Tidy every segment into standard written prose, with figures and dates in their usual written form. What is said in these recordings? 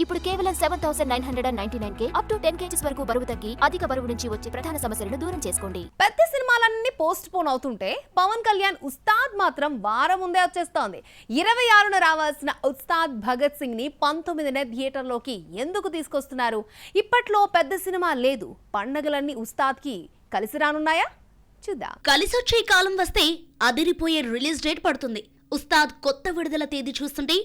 ఇప్పుడు కేవలం 7,999K up to 10 kgs వరకు బరువు తగ్గి అధిక బరువు నుంచి వచ్చే ప్రధాన సమస్యలను దూరం చేసుకోండి. పెద్ద సినిమాలన్నీ పోస్ట్ పోన్ అవుతుంటే పవన్ కళ్యాణ్ ఉస్తాద్ మాత్రం వారం ముందే వచ్చేస్తోంది. 26న రావాల్సిన ఉస్తాద్ భగత్ సింగ్ ని 19న థియేటర్లోకి ఎందుకు తీసుకొస్తున్నారు? ఇప్పట్లో పెద్ద సినిమా లేదు, పండగలన్నీ ఉస్తాద్ కి కలిసి రానున్నాయా? చూద్దాం. కలిసొచ్చే కాలం వస్తే అదిరిపోయే రిలీజ్ డేట్ పడుతుంది. ఉస్తాద్ కొత్త విడుదల తేదీ చూస్తుంటే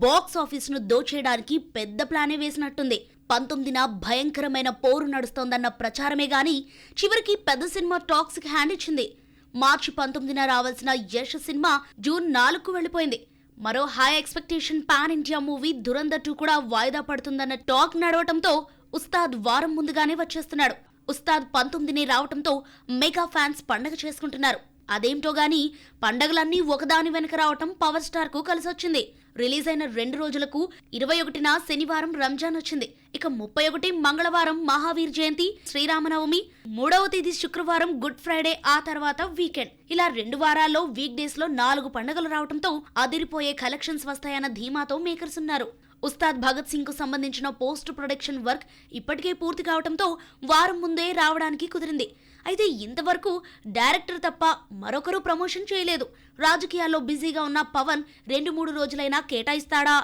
బాక్స్ ఆఫీస్ ను దోచేయడానికి పెద్ద ప్లానే వేసినట్టుంది. 19న భయంకరమైన పోరు నడుస్తోందన్న ప్రచారమే గాని చివరికి పెద్ద సినిమా టాక్స్ కి హ్యాండ్ ఇచ్చింది. మార్చి 19న రావాల్సిన యశ్ సినిమా జూన్ 4కు వెళ్లిపోయింది. మరో high expectation pan India movie Dhurandhar 2 కూడా వాయిదా పడుతుందన్న టాక్ నడవటంతో ఉస్తాద్ వారం ముందుగానే వచ్చేస్తున్నాడు. ఉస్తాద్ 19నే రావటంతో మెగా ఫ్యాన్స్ పండగ చేసుకుంటున్నారు. అదేంటో గానీ పండగలన్నీ ఒకదాని వెనక రావటం పవర్ స్టార్ కు కలిసొచ్చింది. రిలీజ్ అయిన 2 రోజులకు 21న శనివారం రంజాన్ వచ్చింది. ఇక 31 మంగళవారం మహావీర్ జయంతి, శ్రీరామనవమి, 3వ తేదీ శుక్రవారం గుడ్ ఫ్రైడే, ఆ తర్వాత వీకెండ్. ఇలా 2 వారాల్లో వీక్ డేస్ లో 4 పండుగలు రావడంతో అదిరిపోయే కలెక్షన్స్ వస్తాయన్న ధీమాతో మేకర్స్ ఉన్నారు. ఉస్తాద్ భగత్ సింగ్ కు సంబంధించిన పోస్ట్ ప్రొడక్షన్ వర్క్ ఇప్పటికే పూర్తి కావడంతో వారం ముందే రావడానికి కుదిరింది. అయితే ఇంతవరకు డైరెక్టర్ తప్ప మరొకరు ప్రమోషన్ చేయలేదు. రాజకీయాల్లో బిజీగా ఉన్న పవన్ 2-3 రోజులైనా కేటాయిస్తాడా,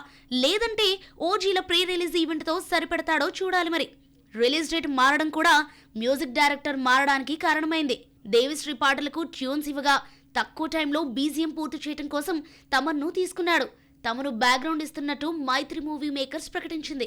లేదంటే ఓజీల ప్రీ రిలీజ్ ఈవెంట్ తో సరిపెడతాడో చూడాలి. మరి రిలీజ్ డేట్ మారడం కూడా మ్యూజిక్ డైరెక్టర్ మారడానికి కారణమైంది. దేవిశ్రీ పాటలకు ట్యూన్స్ ఇవ్వగా తక్కువ టైంలో బీజిఎం పూర్తి చేయడం కోసం తమన్ను తీసుకున్నాడు. తమను బ్యాక్గ్రౌండ్ ఇస్తున్నట్టు మైత్రి మూవీ మేకర్స్ ప్రకటించింది.